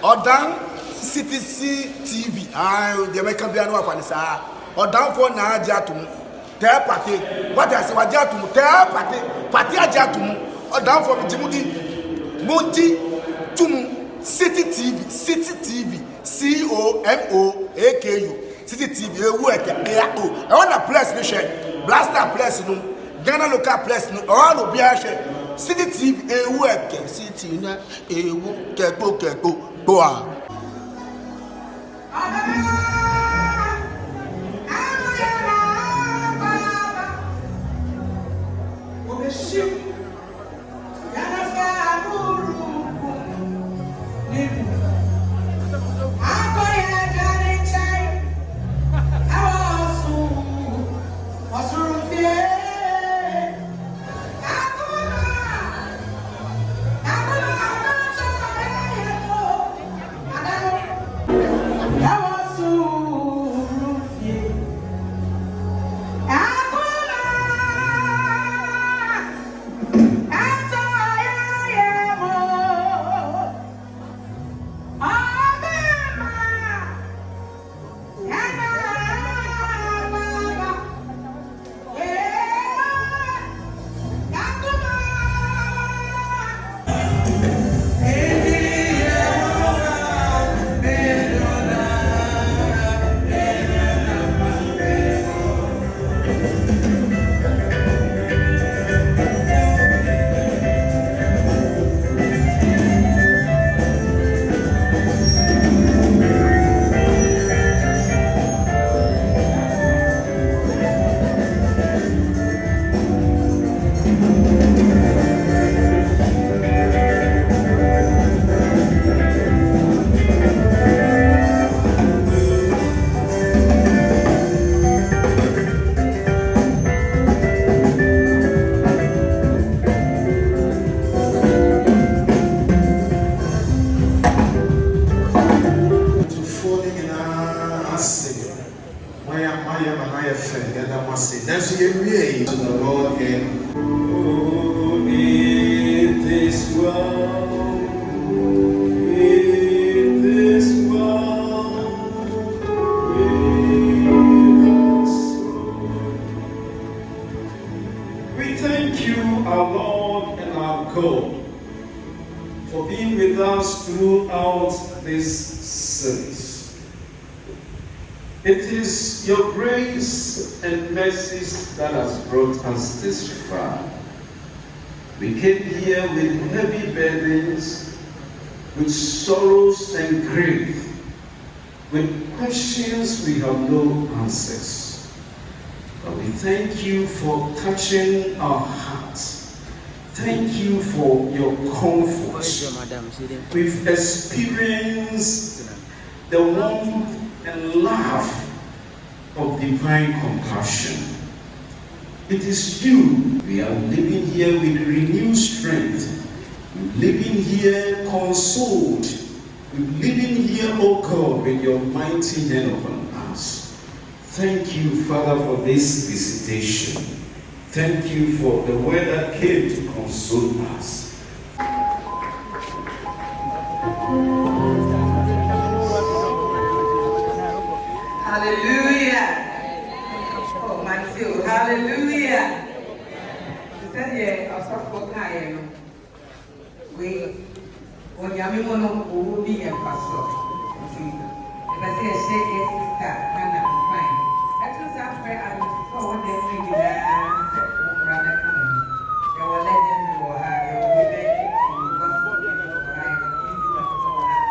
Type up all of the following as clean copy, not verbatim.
Odan CTC TV. The American piano of Anissa. Odan for na Agyapong. Tell party. What I say, Agyapong. Tell party Agyapong. Odan for Jimudi. Monti Tumu. City TV. COMOAKU. City TV. I want a place to share. Blaster place no. Ghana local place no. All will be a share. City TV. City na. Keko. Boa. That's your way to the Lord and oh, in this world, we thank you, our Lord and our God, for being with us throughout this service. It is your grace and mercies that has brought us this far. We came here with heavy burdens, with sorrows and grief, with questions we have no answers. But we thank you for touching our hearts. Thank you for your comfort. We've experienced the warmth and love of divine compassion. It is you. We are living here with renewed strength. We're living here consoled. We're living here, oh God, with your mighty hand upon us. Thank you, Father, for this visitation. Thank you for the word that came to console us. Hallelujah. Oh, my soul. Hallelujah. He said, yeah, I'll stop for time. Wait. When you are one of who be a pastor. See, if I say a shake it, sister, Hanna, I'm fine. That was after I saw what they say, rather coming. They were legend for her, they were women, and gospel for her,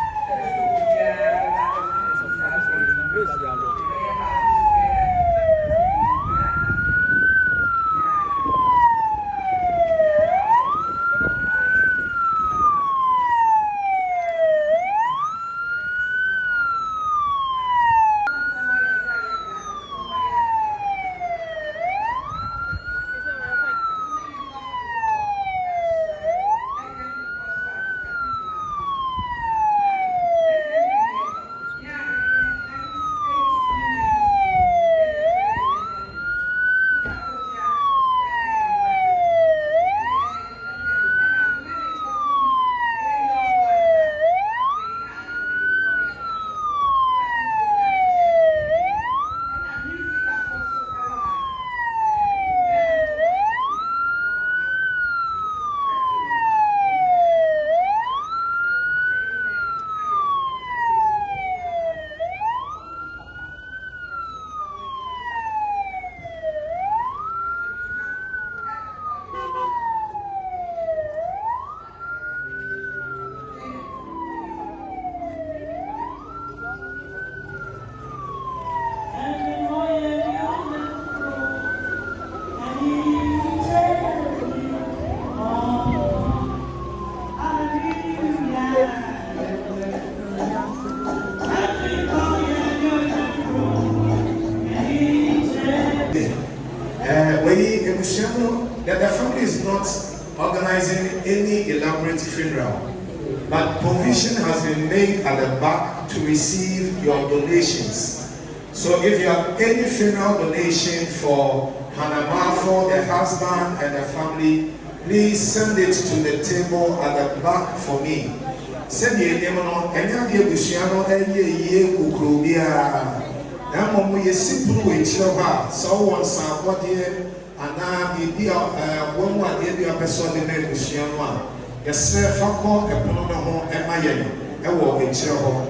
that the family is not organizing any elaborate funeral, but provision has been made at the back to receive your donations. So if you have any funeral donation for Hanna Marfo, the husband and the family, please send it to the table at the back for me. Send your name on any of the Luciano and ye Ukrubia. Now, when you simple with your heart, so once I got here, and now be one person in the Luciano. Yes, sir, Fako, a Pono, and Mayan, a walk in Chero.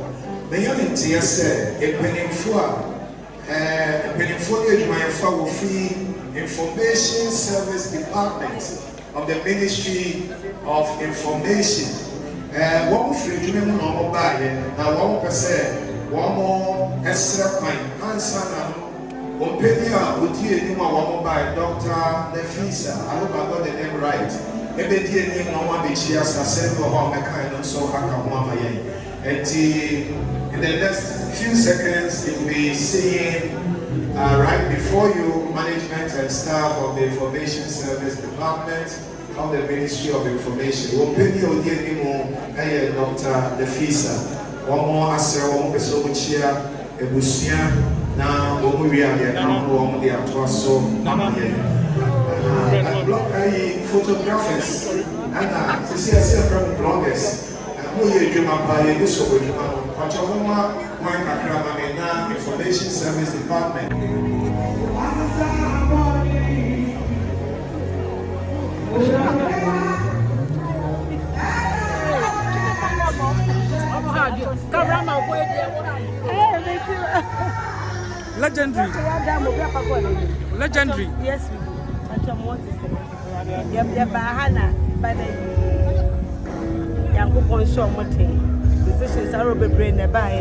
The unit here said, a penny my follow free information service department of the Ministry of Information. One free human normal buy, now 1%, one more extra pine, answer now. One penny would you one by Dr. Nefisa. I hope I got the name right. Maybe the name no one be cheers, I said, no harm, I kind so and in the next few seconds, you'll be seeing right before you management and staff of the Information Service Department of the Ministry of Information. We'll pay you a Dr. Nefisa. One more answer, one person cheer, a busia. Now, when we are there, now we are to us so. And blog photographers, and this is from bloggers. Who you do my buy this over you? My Information Service Department. Legendary. Legendary. Yes, we do. Hanna, but Yankopon show mote. Physicians are over brain nearby.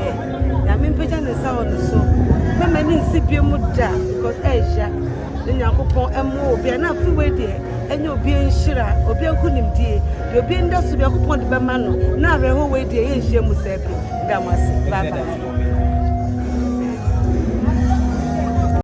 Yamin Pigeon is sound so. Many CP Muda because Asia, then Yankopon and more be enough way there, and you'll be in Shira or be a kunim dear. You'll be in dust to be upon the Bamano. Now, the whole way there is Jamusepi. That was Baba.